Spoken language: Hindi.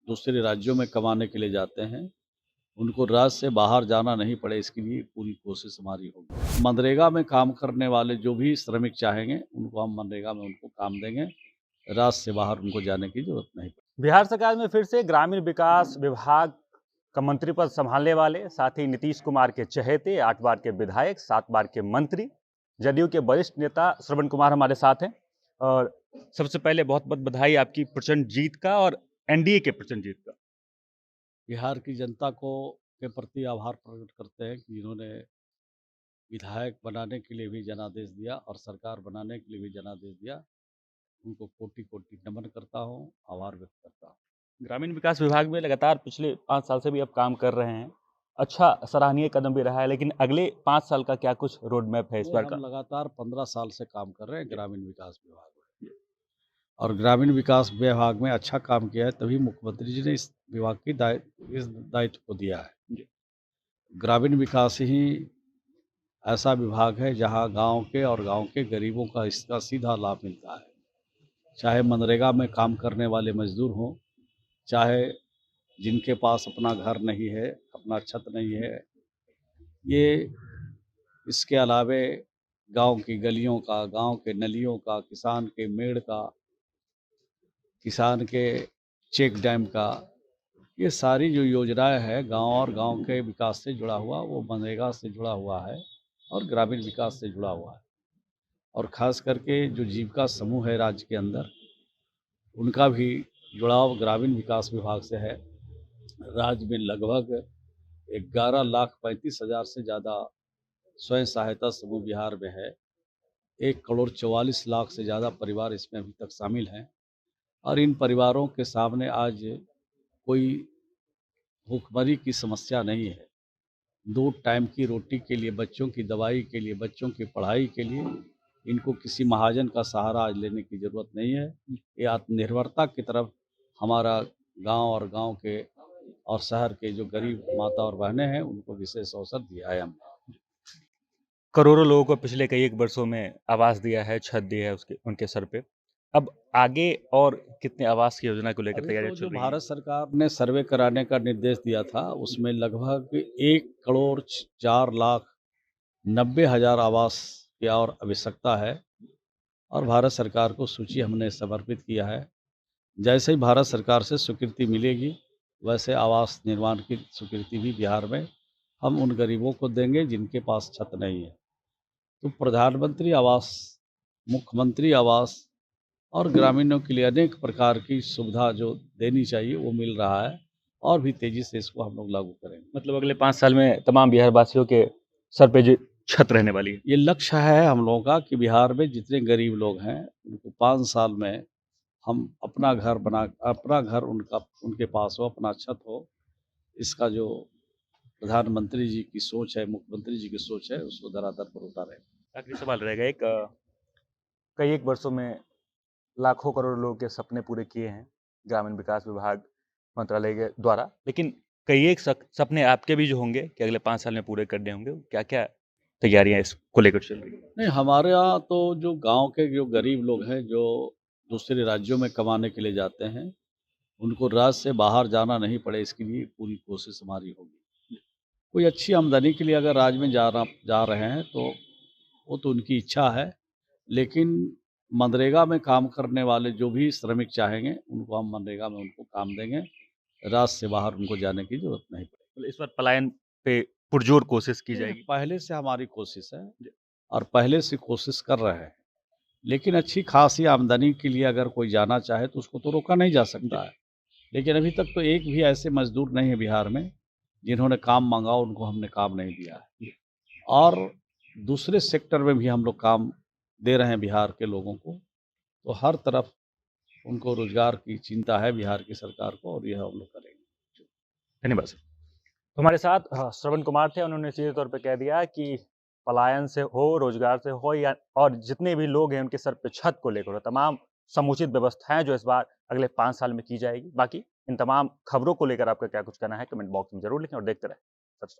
दूसरे राज्यों में कमाने के लिए जाते हैं, उनको राज्य से बाहर जाना नहीं पड़े, इसके लिए पूरी कोशिश हमारी होगी। मनरेगा में काम करने वाले जो भी श्रमिक चाहेंगे, उनको हम मनरेगा में उनको काम देंगे। राज्य से बाहर उनको जाने की ज़रूरत नहीं पड़ेगी। बिहार सरकार में फिर से ग्रामीण विकास विभाग का मंत्री पद संभालने वाले, साथ ही नीतीश कुमार के चहेते 8 बार के विधायक, 7 बार के मंत्री, जदयू के वरिष्ठ नेता श्रवण कुमार हमारे साथ हैं। और सबसे पहले बहुत बहुत बधाई आपकी प्रचंड जीत का और एनडीए के प्रचंड जीत का। बिहार की जनता को के प्रति आभार प्रकट करते हैं कि जिन्होंने विधायक बनाने के लिए भी जनादेश दिया और सरकार बनाने के लिए भी जनादेश दिया। उनको कोटि-कोटि नमन करता हूँ, आभार व्यक्त करता हूँ। ग्रामीण विकास विभाग में लगातार पिछले 5 साल से भी आप काम कर रहे हैं। अच्छा सराहनीय कदम भी रहा है, लेकिन अगले 5 साल का क्या कुछ रोड मैप है इस बार का? हम लगातार 15 साल से काम कर रहे हैं ग्रामीण विकास विभाग में, और ग्रामीण विकास विभाग में अच्छा काम किया है, तभी मुख्यमंत्री जी ने इस विभाग की इस दायित्व को दिया है। ग्रामीण विकास ही ऐसा विभाग है जहां गांव के और गांव के गरीबों का इसका सीधा लाभ मिलता है। चाहे मनरेगा में काम करने वाले मजदूर हों, चाहे जिनके पास अपना घर नहीं है, अपना छत नहीं है, ये इसके अलावे गांव की गलियों का, गांव के नलियों का, किसान के मेड़ का, किसान के चेक डैम का, ये सारी जो योजनाएं हैं गांव और गांव के विकास से जुड़ा हुआ, वो मनरेगा से जुड़ा हुआ है और ग्रामीण विकास से जुड़ा हुआ है। और ख़ास करके जो जीविका समूह है राज्य के अंदर, उनका भी जुड़ाव ग्रामीण विकास विभाग से है। राज्य में लगभग 11,35,000 से ज़्यादा स्वयं सहायता समूह बिहार में है। 1,44,00,000 से ज़्यादा परिवार इसमें अभी तक शामिल हैं, और इन परिवारों के सामने आज कोई भूखमरी की समस्या नहीं है। 2 टाइम की रोटी के लिए, बच्चों की दवाई के लिए, बच्चों की पढ़ाई के लिए इनको किसी महाजन का सहारा आज लेने की ज़रूरत नहीं है। ये आत्मनिर्भरता की तरफ हमारा गांव और गांव के और शहर के जो गरीब माता और बहनें हैं, उनको विशेष अवसर दिया है हमने। करोड़ों लोगों को पिछले कई एक वर्षों में आवास दिया है, छत दी है उसके उनके सर पे। अब आगे और कितने आवास की योजना को लेकर अभी तैयारियां तो चल जो रही हैं? भारत सरकार ने सर्वे कराने का निर्देश दिया था, उसमें लगभग 1,04,90,000 आवास की और आवश्यकता है, और भारत सरकार को सूची हमने समर्पित किया है। जैसे ही भारत सरकार से स्वीकृति मिलेगी, वैसे आवास निर्माण की स्वीकृति भी बिहार में हम उन गरीबों को देंगे जिनके पास छत नहीं है। तो प्रधानमंत्री आवास, मुख्यमंत्री आवास और ग्रामीणों के लिए अनेक प्रकार की सुविधा जो देनी चाहिए वो मिल रहा है, और भी तेज़ी से इसको हम लोग लागू करेंगे। मतलब अगले 5 साल में तमाम बिहार वासियों के सर पे जो छत रहने वाली है। ये लक्ष्य है हम लोगों का कि बिहार में जितने गरीब लोग हैं, उनको 5 साल में हम अपना घर उनके पास हो, अपना छत हो। इसका जो प्रधानमंत्री जी की सोच है, मुख्यमंत्री जी की सोच है, उसको धरातल पर उतारें। आखिरी सवाल रहेगा एक, कई एक वर्षों में लाखों करोड़ लोगों के सपने पूरे किए हैं ग्रामीण विकास विभाग मंत्रालय के द्वारा, लेकिन कई एक सपने आपके भी जो होंगे कि अगले 5 साल में पूरे करने होंगे, क्या क्या तैयारियां इसको लेकर चल रही है? नहीं, हमारे यहाँ तो जो गांव के जो गरीब लोग हैं, जो दूसरे राज्यों में कमाने के लिए जाते हैं, उनको राज्य से बाहर जाना नहीं पड़े, इसके लिए पूरी कोशिश हमारी होगी। कोई अच्छी आमदनी के लिए अगर राज्य में जा रहे हैं, तो वो तो उनकी इच्छा है, लेकिन मनरेगा में काम करने वाले जो भी श्रमिक चाहेंगे, उनको हम मनरेगा में उनको काम देंगे। राज्य से बाहर उनको जाने की ज़रूरत नहीं पड़ेगी। मतलब इस बार पलायन पे पुरजोर कोशिश की जाएगी। पहले से हमारी कोशिश है और पहले से कोशिश कर रहे हैं, लेकिन अच्छी खासी आमदनी के लिए अगर कोई जाना चाहे तो उसको तो रोका नहीं जा सकता है। लेकिन अभी तक तो एक भी ऐसे मजदूर नहीं है बिहार में जिन्होंने काम मांगा, उनको हमने काम नहीं दिया है। और दूसरे सेक्टर में भी हम लोग काम दे रहे हैं बिहार के लोगों को, तो हर तरफ उनको रोजगार की चिंता है बिहार की सरकार को, और यह हम लोग करेंगे। धन्यवाद सर। तो हमारे साथ श्रवण कुमार थे, उन्होंने सीधे तौर पे कह दिया कि पलायन से हो, रोजगार से हो, या और जितने भी लोग हैं उनके सर पे छत को लेकर हो, तमाम समुचित व्यवस्थाएं जो इस बार अगले 5 साल में की जाएगी। बाकी इन तमाम खबरों को लेकर आपका क्या कुछ कहना है, कमेंट बॉक्स में जरूर लिखें और देखते रहें सच।